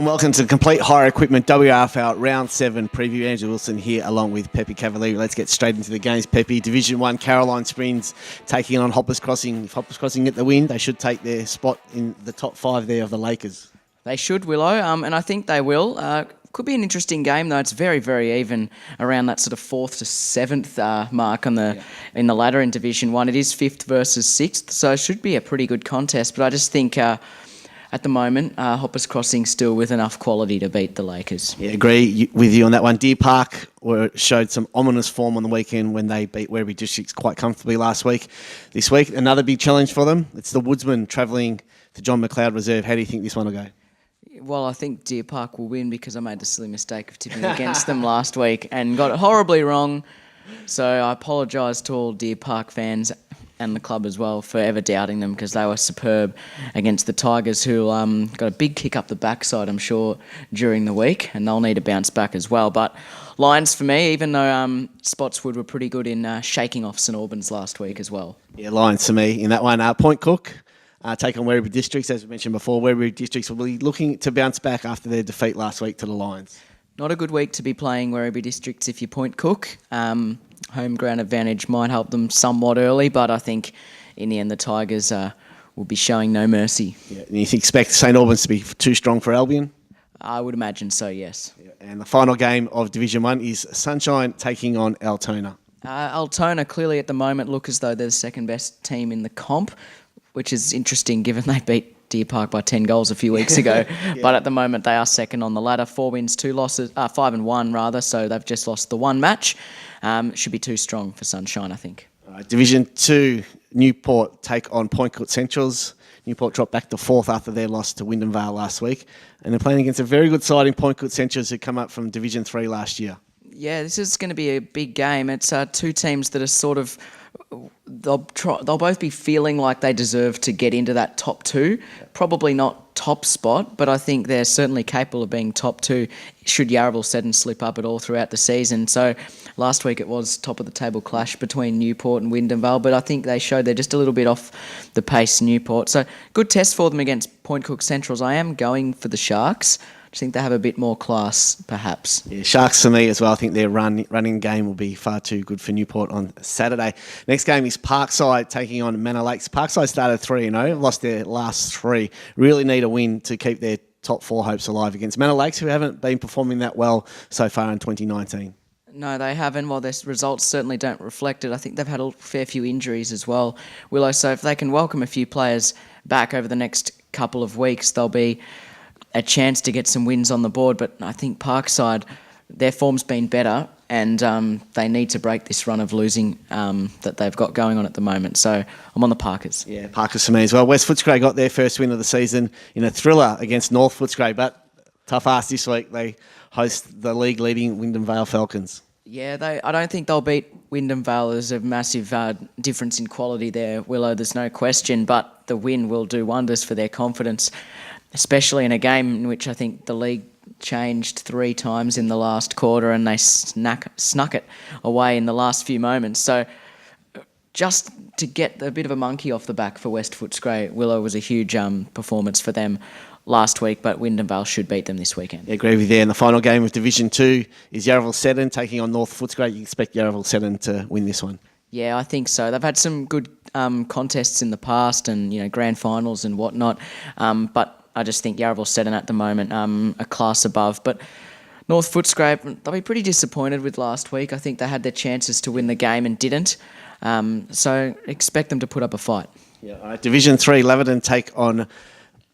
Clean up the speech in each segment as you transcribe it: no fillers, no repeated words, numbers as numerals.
welcome to the Complete Hire Equipment WRFL Round 7 preview. Andrew Wilson here along with Pepe Cavalieri. Let's get straight into the games, Pepe. Division 1, Caroline Springs taking on Hoppers Crossing. If Hoppers Crossing get the win, they should take their spot in the top 5 there of the Lakers. They should, Willow, and I think they will. Could be an interesting game, though. It's very, very even around that sort of 4th to 7th mark in the ladder in Division 1. It is 5th versus 6th, so it should be a pretty good contest. But I just think at the moment, Hoppers Crossing still with enough quality to beat the Lakers. Yeah, agree with you on that one. Deer Park showed some ominous form on the weekend when they beat Werribee Districts quite comfortably last week. This week, another big challenge for them. It's the Woodsmen travelling to John McLeod Reserve. How do you think this one will go? Well, I think Deer Park will win because I made the silly mistake of tipping against them last week and got it horribly wrong. So I apologise to all Deer Park fans and the club as well for ever doubting them, because they were superb against the Tigers, who got a big kick up the backside, I'm sure, during the week, and they'll need to bounce back as well. But Lions for me, even though Spotswood were pretty good in shaking off St Albans last week as well. Yeah, Lions for me in that one. Point Cook take on Werribee Districts, as we mentioned before. Werribee Districts will be looking to bounce back after their defeat last week to the Lions. Not a good week to be playing Werribee Districts if you Point Cook. Home ground advantage might help them somewhat early, but I think in the end the Tigers will be showing no mercy. Yeah, and you expect St Albans to be too strong for Albion? I would imagine so, yes. Yeah, and the final game of Division 1 is Sunshine taking on Altona. Altona clearly at the moment look as though they're the second best team in the comp, which is interesting given they beat Deer Park by 10 goals a few weeks ago. Yeah. But at the moment they are second on the ladder, 4 wins, 2 losses, 5 and 1 rather, so they've just lost the one match. Should be too strong for Sunshine, I think. Division 2, Newport take on Point Cook Centrals. Newport dropped back to 4th after their loss to Wyndham Vale last week, and they're playing against a very good side in Point Cook Centrals who come up from Division 3 last year. Yeah, this is going to be a big game. It's two teams that are sort of... They'll both be feeling like they deserve to get into that top 2. Probably not top spot, but I think they're certainly capable of being top 2 should Yarraville Seddon slip up at all throughout the season. So last week it was top of the table clash between Newport and Wyndham Vale, but I think they showed they're just a little bit off the pace, Newport. So good test for them against Point Cook Centrals. I am going for the Sharks. I think they have a bit more class, perhaps. Yeah, Sharks for me as well. I think their running game will be far too good for Newport on Saturday. Next game is Parkside taking on Manor Lakes. Parkside started 3-0, lost their last 3. Really need a win to keep their top 4 hopes alive against Manor Lakes, who haven't been performing that well so far in 2019. No, they haven't. Well, their results certainly don't reflect it. I think they've had a fair few injuries as well, Willow. So if they can welcome a few players back over the next couple of weeks, they'll be a chance to get some wins on the board. But I think Parkside, their form's been better, and they need to break this run of losing that they've got going on at the moment. So I'm on the Parkers. Yeah, Parkers for me as well. West Footscray got their first win of the season in a thriller against North Footscray, but tough ask this week. They host the league-leading Wyndham Vale Falcons. Yeah, I don't think they'll beat Wyndham Vale. There's a massive difference in quality there, Willow, there's no question, but the win will do wonders for their confidence, especially in a game in which I think the league changed 3 times in the last quarter and they snuck it away in the last few moments. So just to get a bit of a monkey off the back for West Footscray, Willow, was a huge performance for them last week, but Wyndham Vale should beat them this weekend. Yeah, agree with you there. And the final game of Division 2 is Yarraville Seddon taking on North Footscray. You expect Yarraville Seddon to win this one? Yeah, I think so. They've had some good contests in the past and, grand finals and whatnot, but I just think Yarraville Seddon at the moment a class above. But North Footscray, they'll be pretty disappointed with last week. I think they had their chances to win the game and didn't. So expect them to put up a fight. Yeah. All right. Division 3, Laverton take on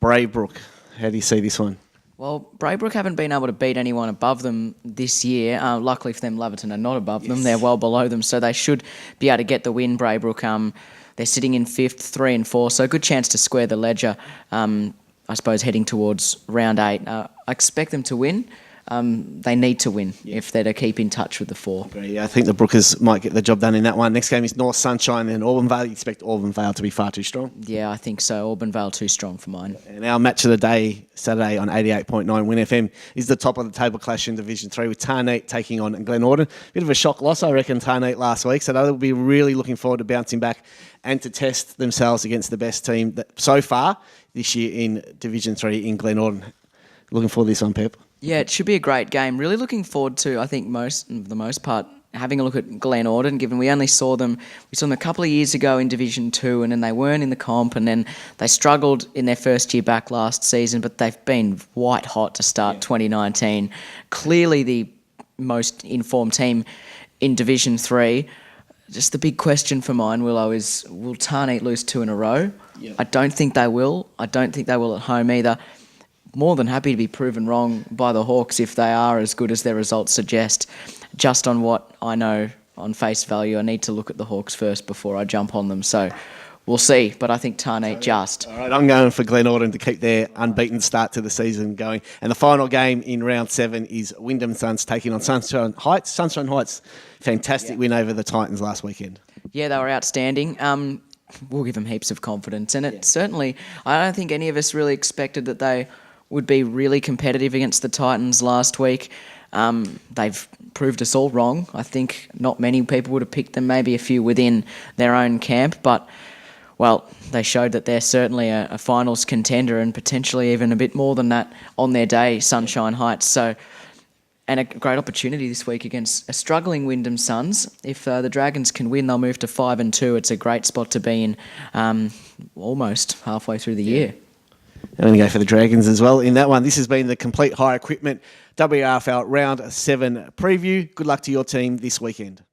Braybrook. How do you see this one? Well, Braybrook haven't been able to beat anyone above them this year. Luckily for them, Laverton are not above them. They're well below them, so they should be able to get the win, Braybrook. They're sitting in 5th, 3 and 4, so a good chance to square the ledger, I suppose, heading towards round 8. I expect them to win. They need to win if they're to keep in touch with the 4. Yeah, I think the Brookers might get the job done in that one. Next game is North Sunshine and Auburn Vale. You expect Auburn Vale to be far too strong? Yeah, I think so. Auburn Vale too strong for mine. And our match of the day, Saturday on 88.9 Win FM, is the top of the table clash in Division 3 with Tarneet taking on Glen Ordon. Bit of a shock loss, I reckon, Tarneet last week. So they'll be really looking forward to bouncing back and to test themselves against the best team that, so far this year in Division 3 in Glen Ordon. Looking forward to this one, Pep. Yeah, it should be a great game. Really looking forward to, I think, for the most part, having a look at Glen Orden, given we saw them a couple of years ago in Division 2, and then they weren't in the comp, and then they struggled in their first year back last season, but they've been white hot to start 2019. Clearly the most informed team in Division 3. Just the big question for mine, Willow, is will Tarneit lose 2 in a row? Yep. I don't think they will. I don't think they will at home either. More than happy to be proven wrong by the Hawks if they are as good as their results suggest. Just on what I know on face value, I need to look at the Hawks first before I jump on them. So we'll see, but I think Tarneit just. All right, I'm going for Glen Orden to keep their unbeaten start to the season going. And the final game in round 7 is Wyndham Suns taking on Sunshine Heights. Sunshine Heights, fantastic win over the Titans last weekend. Yeah, they were outstanding. We'll give them heaps of confidence. And it certainly, I don't think any of us really expected that they would be really competitive against the Titans last week. They've proved us all wrong. I think not many people would have picked them, maybe a few within their own camp, but well, they showed that they're certainly a finals contender and potentially even a bit more than that on their day, Sunshine Heights. So, and a great opportunity this week against a struggling Wyndham Suns. If the Dragons can win, they'll move to 5-2. It's a great spot to be in almost halfway through the year. I'm going to go for the Dragons as well in that one. This has been the Complete Hire Equipment WRFL Round 7 preview. Good luck to your team this weekend.